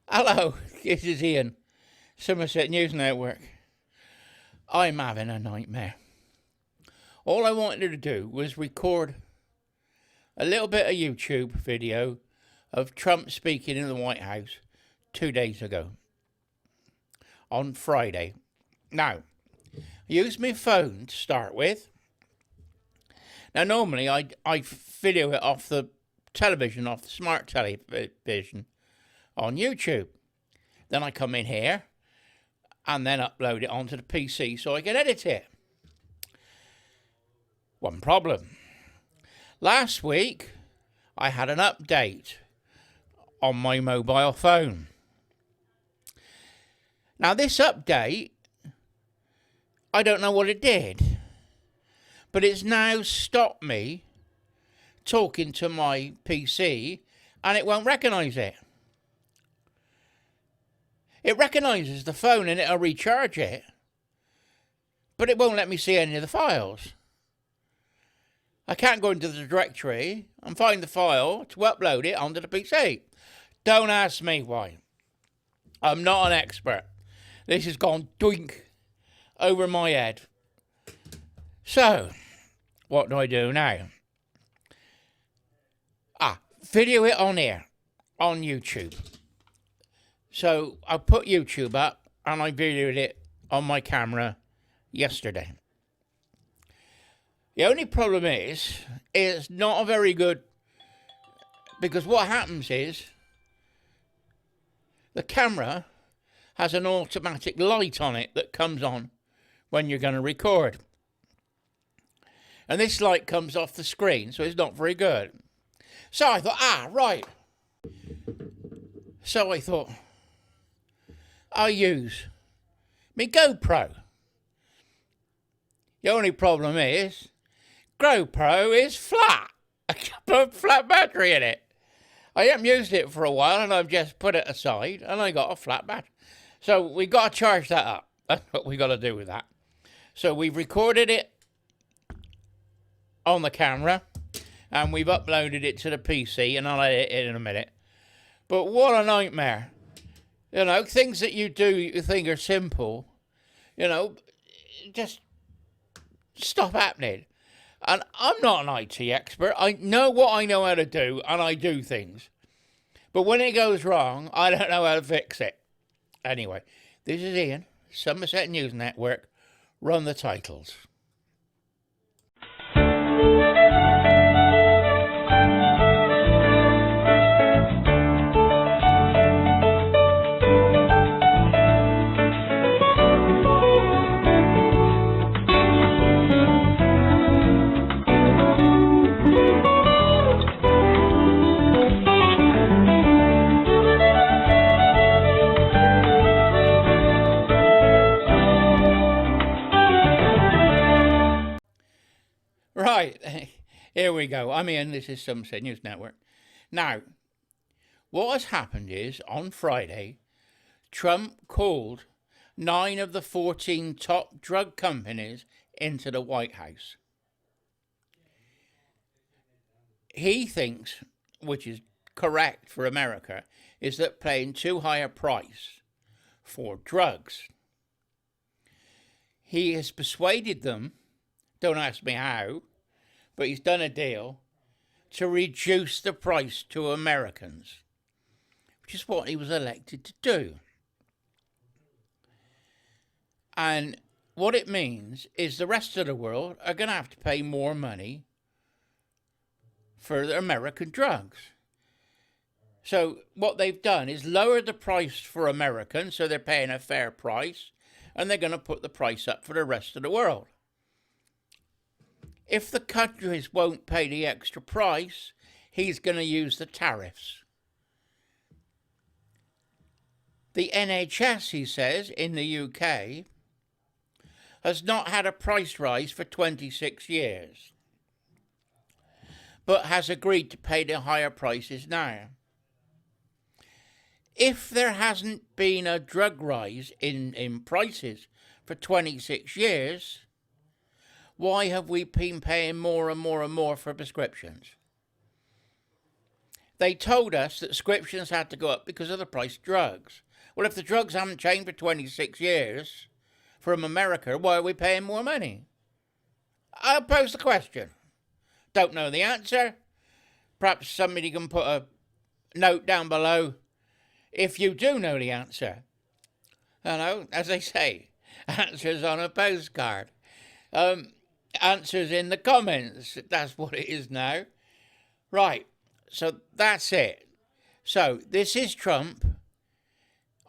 Hello, this is Ian, Somerset News Network. I'm having a nightmare. All I wanted to do was record a little bit of YouTube video of Trump speaking in the White House 2 days ago, on Friday. Now, I used my phone to start with. Now, normally I video it off the television, off the smart television, on YouTube. Then I come in here and then upload it onto the PC so I can edit it. One problem. Last week, I had an update on my mobile phone. Now, this update, I don't know what it did, but it's now stopped me talking to my PC and it won't recognise it. It recognises the phone and it'll recharge it, but it won't let me see any of the files. I can't go into the directory and find the file to upload it onto the PC. Don't ask me why. I'm not an expert. This has gone doink over my head. So, what do I do now? Video it on here, on YouTube. So I put YouTube up and I videoed it on my camera yesterday. The only problem is, it's not a very good, because what happens is, the camera has an automatic light on it that comes on when you're going to record. And this light comes off the screen, so it's not very good. So I thought, right. So I thought, I'll use my GoPro. The only problem is, GoPro is flat. I put a flat battery in it. I haven't used it for a while and I've just put it aside and I got a flat battery. So we got to charge that up. That's what we got to do with that. So we've recorded it on the camera and we've uploaded it to the PC and I'll edit it in a minute. But what a nightmare. You know, things that you do you think are simple, you know, just stop happening. And I'm not an IT expert. I know what I know how to do, and I do things. But when it goes wrong, I don't know how to fix it. Anyway, this is Ian, Somerset News Network. Run the titles. Right, here we go. I'm Ian, this is Somerset News Network. Now, what has happened is, on Friday, Trump called 9 of the 14 top drug companies into the White House. He thinks, which is correct for America, is that paying too high a price for drugs. He has persuaded them, don't ask me how, but he's done a deal to reduce the price to Americans, which is what he was elected to do. And what it means is the rest of the world are going to have to pay more money for the American drugs. So what they've done is lowered the price for Americans, so they're paying a fair price, and they're going to put the price up for the rest of the world. If the countries won't pay the extra price, he's going to use the tariffs. The NHS, he says, in the UK, has not had a price rise for 26 years, but has agreed to pay the higher prices now. If there hasn't been a drug rise in prices for 26 years, why have we been paying more and more and more for prescriptions? they told us that prescriptions had to go up because of the price of drugs. Well, if the drugs haven't changed for 26 years from America, why are we paying more money? I'll pose the question. Don't know the answer. Perhaps somebody can put a note down below if you do know the answer. You know, as they say, answers on a postcard. Answers in the comments. That's what it is now. Right, so that's it. So this is Trump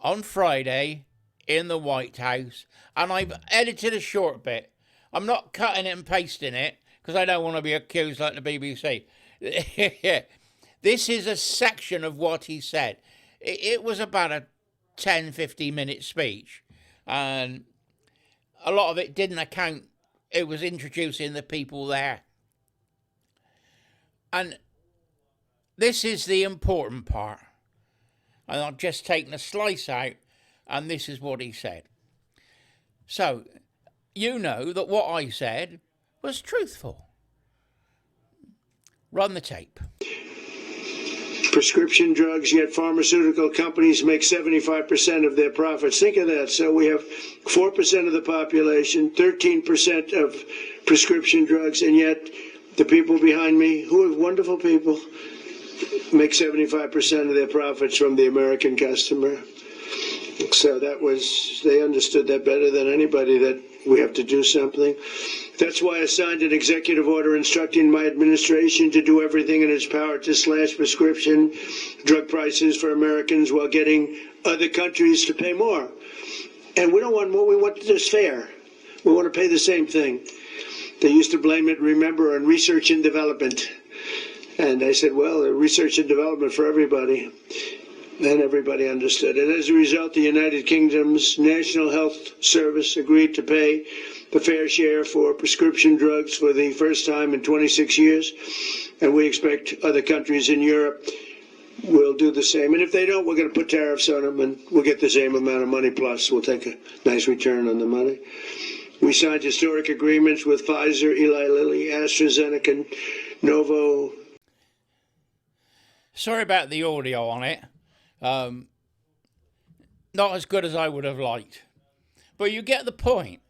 on Friday in the White House, and I've edited a short bit. I'm not cutting it and pasting it because I don't want to be accused like the BBC. This is a section of what he said. It was about a 10-15 minute speech, and a lot of it didn't account. It was introducing the people there. And this is the important part. And I've just taken a slice out, and this is what he said. So, you know that what I said was truthful. Run the tape. Prescription drugs, yet pharmaceutical companies make 75% of their profits. Think of that. So we have 4% of the population, 13% of prescription drugs, and yet the people behind me, who are wonderful people, make 75% of their profits from the American customer. So that was, they understood that better than anybody, that we have to do something. That's why I signed an executive order instructing my administration to do everything in its power to slash prescription drug prices for Americans while getting other countries to pay more. And we don't want more, we want this fair. We want to pay the same thing. They used to blame it, remember, on research and development. And I said, well, research and development for everybody. And everybody understood. And as a result, the United Kingdom's National Health Service agreed to pay the fair share for prescription drugs for the first time in 26 years. And we expect other countries in Europe will do the same. And if they don't, we're going to put tariffs on them, and we'll get the same amount of money, plus we'll take a nice return on the money. We signed historic agreements with Pfizer, Eli Lilly, AstraZeneca, and Novo. Sorry about the audio on it. Not as good as I would have liked. But you get the point.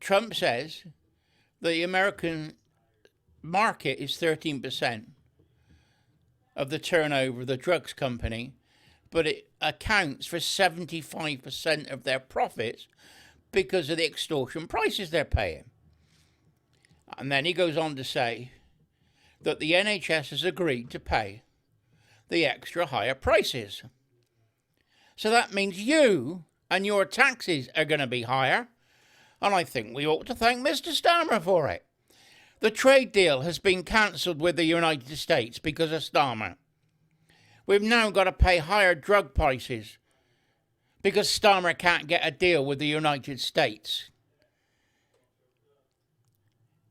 Trump says the American market is 13% of the turnover of the drugs company, but it accounts for 75% of their profits because of the extortion prices they're paying. And then he goes on to say that the NHS has agreed to pay the extra higher prices. So that means you and your taxes are going to be higher, and I think we ought to thank Mr. Starmer for it. The trade deal has been cancelled with the United States because of Starmer. We've now got to pay higher drug prices because Starmer can't get a deal with the United States.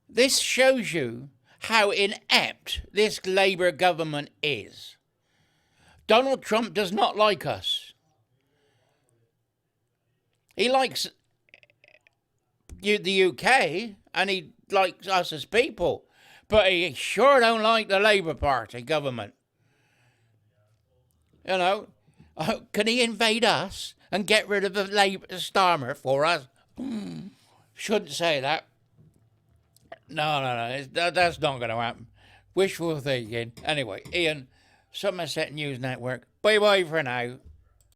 This shows you how inept this Labour government is. Donald Trump does not like us. He likes the UK and he likes us as people, but he sure don't like the Labour Party government. You know, can he invade us and get rid of the Labour Starmer for us? Shouldn't say that. No, that's not going to happen. Wishful thinking. Anyway, Ian, Somerset News Network. Bye-bye for now.